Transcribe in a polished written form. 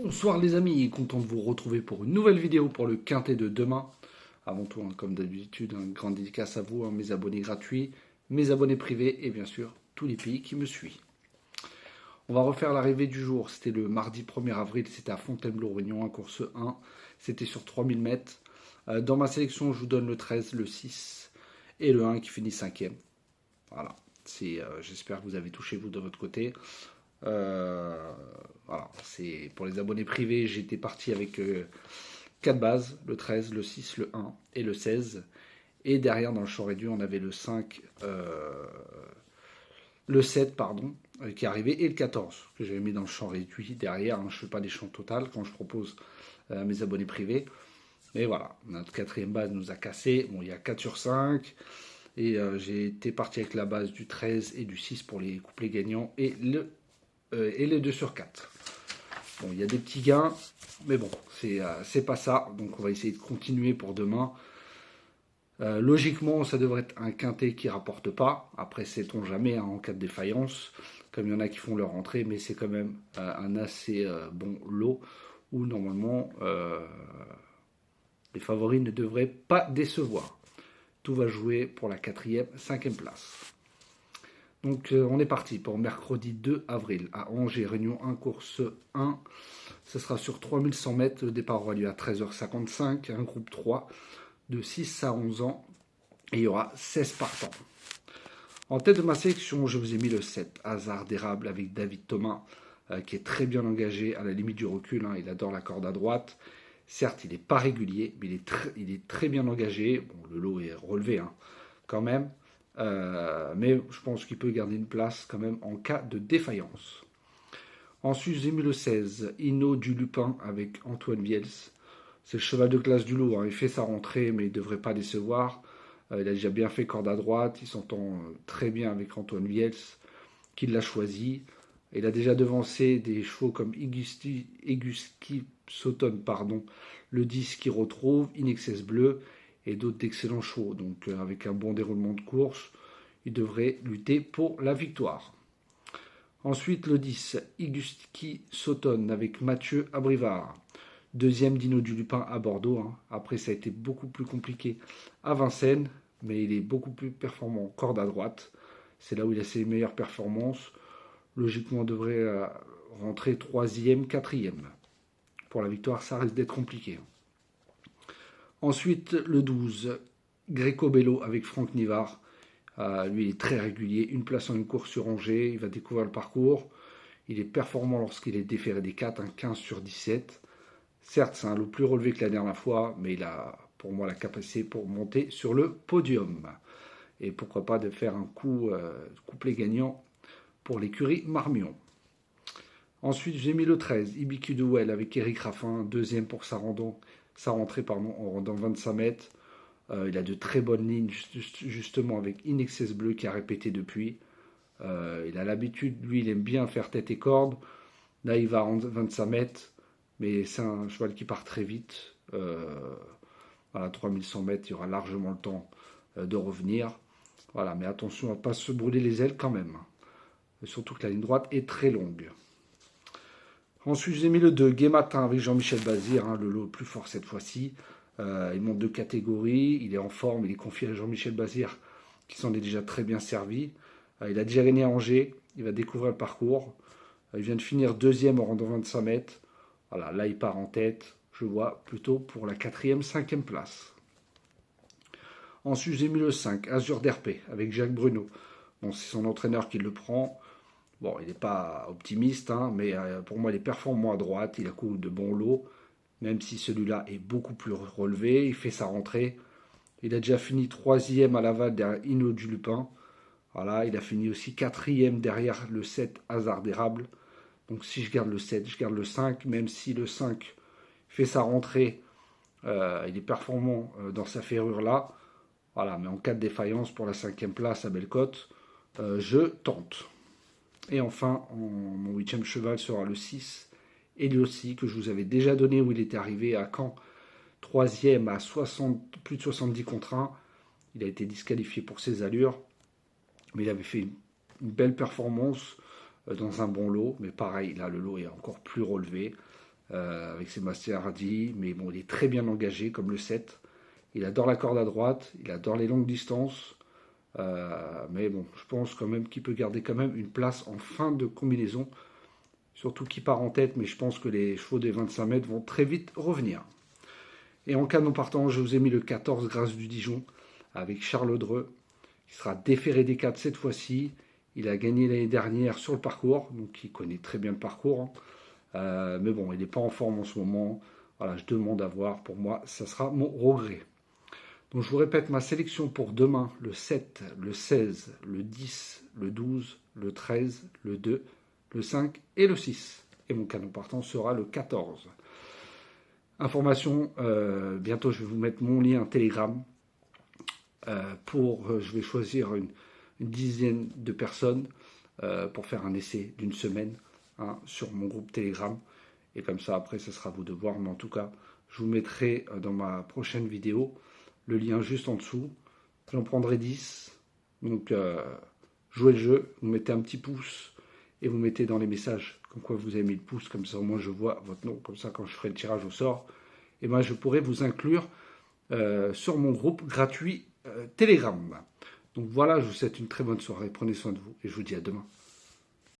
Bonsoir les amis, content de vous retrouver pour une nouvelle vidéo pour le quintet de demain. Avant tout, comme d'habitude, un grand dédicace à vous, mes abonnés gratuits, mes abonnés privés et bien sûr tous les pays qui me suivent. On va refaire l'arrivée du jour, c'était le mardi 1er avril, c'était à Fontainebleau-Réunion, en course 1, c'était sur 3000 mètres. Dans ma sélection, je vous donne le 13, le 6 et le 1 qui finit 5e. Voilà, j'espère que vous avez touché vous de votre côté. Voilà, c'est pour les abonnés privés, j'étais parti avec 4 bases, le 13, le 6, le 1 et le 16. Et derrière, dans le champ réduit, on avait le 5, le 7, pardon, qui arrivait, et le 14, que j'avais mis dans le champ réduit derrière. Je ne fais pas des champs total quand je propose à mes abonnés privés. Mais voilà, notre quatrième base nous a cassé. Bon, il y a 4 sur 5. Et j'ai été parti avec la base du 13 et du 6 pour les couplets gagnants et les 2 sur 4. Bon, il y a des petits gains, mais bon, c'est pas ça. Donc on va essayer de continuer pour demain. Logiquement, ça devrait être un quintet qui rapporte pas. Après, sait-on jamais en cas de défaillance, comme il y en a qui font leur entrée, mais c'est quand même un assez bon lot où normalement les favoris ne devraient pas décevoir. Tout va jouer pour la 4e, 5e place. Donc on est parti pour mercredi 2 avril à Angers, Réunion 1, course 1. Ce sera sur 3100 mètres. Le départ aura lieu à 13h55. Un groupe 3 de 6 à 11 ans. Et il y aura 16 partants. En tête de ma sélection, je vous ai mis le 7, Hasard d'érable avec David Thomas, qui est très bien engagé à la limite du recul. Il adore la corde à droite. Certes, il n'est pas régulier, mais il est très bien engagé. Bon, le lot est relevé quand même. Mais je pense qu'il peut garder une place quand même en cas de défaillance. Ensuite, j'ai mis le 16, Inno du Lupin avec Antoine Viels. C'est le cheval de classe du lot. Il fait sa rentrée, mais il ne devrait pas décevoir. Il a déjà bien fait corde à droite. Il s'entend très bien avec Antoine Viels, qui l'a choisi. Il a déjà devancé des chevaux comme Eguski Sauton, le 10 qui retrouve, Inexcess Bleu et d'autres d'excellents chevaux. Donc avec un bon déroulement de course, il devrait lutter pour la victoire. Ensuite le 10, Iguski Sauton avec Mathieu Abrivard. Deuxième Dino du Lupin à Bordeaux. Après ça a été beaucoup plus compliqué à Vincennes, mais il est beaucoup plus performant en corde à droite. C'est là où il a ses meilleures performances. Logiquement on devrait rentrer 3e, 4e. Pour la victoire, ça risque d'être compliqué. Ensuite, le 12, Greco Bello avec Franck Nivard. Lui, il est très régulier. Une place en une course sur Angers. Il va découvrir le parcours. Il est performant lorsqu'il est déféré des 4, un 15 sur 17. Certes, c'est un lot plus relevé que la dernière fois, mais il a pour moi la capacité pour monter sur le podium. Et pourquoi pas de faire un couplet gagnant pour l'écurie Marmion. Ensuite, j'ai mis le 13, Ibiku Duel avec Eric Raffin, deuxième pour sa rentrée en rendant 25 mètres. Il a de très bonnes lignes, justement, avec Inexcess Bleu qui a répété depuis. Il a l'habitude, lui, il aime bien faire tête et corde. Là, il va à 25 mètres, mais c'est un cheval qui part très vite. Voilà, 3100 mètres, il y aura largement le temps de revenir. Voilà, mais attention à ne pas se brûler les ailes quand même. Surtout que la ligne droite est très longue. Ensuite, j'ai mis le 2, Gai Matin avec Jean-Michel Bazir, le lot le plus fort cette fois-ci. Il monte de catégorie, il est en forme, il est confié à Jean-Michel Bazir, qui s'en est déjà très bien servi. Il a déjà gagné à Angers, il va découvrir le parcours. Il vient de finir deuxième en rendant 25 mètres. Voilà, là il part en tête, je vois plutôt pour la 4e, 5e place. Ensuite, j'ai mis le 5, Azur d'Herpé avec Jacques Bruno. Bon, c'est son entraîneur qui le prend. Bon, il n'est pas optimiste, mais pour moi, il est performant à droite. Il a couru de bons lots, même si celui-là est beaucoup plus relevé. Il fait sa rentrée. Il a déjà fini 3e à Laval derrière Inno du Lupin. Voilà, il a fini aussi 4e derrière le 7 Hasard d'érable. Donc si je garde le 7, je garde le 5, même si le 5 fait sa rentrée, il est performant dans sa ferrure-là. Voilà, mais en cas de défaillance pour la 5e place à Bellecote, je tente. Et enfin, mon 8e cheval sera le 6, Eliosi, que je vous avais déjà donné où il était arrivé à Caen, 3e à plus de 70 contre 1. Il a été disqualifié pour ses allures, mais il avait fait une belle performance dans un bon lot. Mais pareil, là, le lot est encore plus relevé. avec Sébastien Hardy, mais bon, il est très bien engagé comme le 7. Il adore la corde à droite, il adore les longues distances, mais bon, je pense quand même qu'il peut garder quand même une place en fin de combinaison, surtout qu'il part en tête, mais je pense que les chevaux des 25 mètres vont très vite revenir. Et en canon partant, je vous ai mis le 14 Grâce du Dijon avec Charles Dreux, qui sera déféré des 4 cette fois-ci. Il a gagné l'année dernière sur le parcours, donc il connaît très bien le parcours. Mais bon, il n'est pas en forme en ce moment. Voilà, je demande à voir. Pour moi, ça sera mon regret. Donc je vous répète ma sélection pour demain, le 7, le 16, le 10, le 12, le 13, le 2, le 5 et le 6. Et mon canon partant sera le 14. Information, bientôt je vais vous mettre mon lien Telegram. Je vais choisir une dizaine de personnes pour faire un essai d'une semaine sur mon groupe Telegram. Et comme ça, après, ce sera à vous de voir. Mais en tout cas, je vous mettrai dans ma prochaine vidéo le lien juste en dessous. J'en prendrai 10. Donc, jouez le jeu, vous mettez un petit pouce et vous mettez dans les messages comme quoi vous avez mis le pouce. Comme ça, au moins, je vois votre nom. Comme ça, quand je ferai le tirage au sort, et ben, je pourrai vous inclure sur mon groupe gratuit Telegram. Donc voilà, je vous souhaite une très bonne soirée. Prenez soin de vous et je vous dis à demain.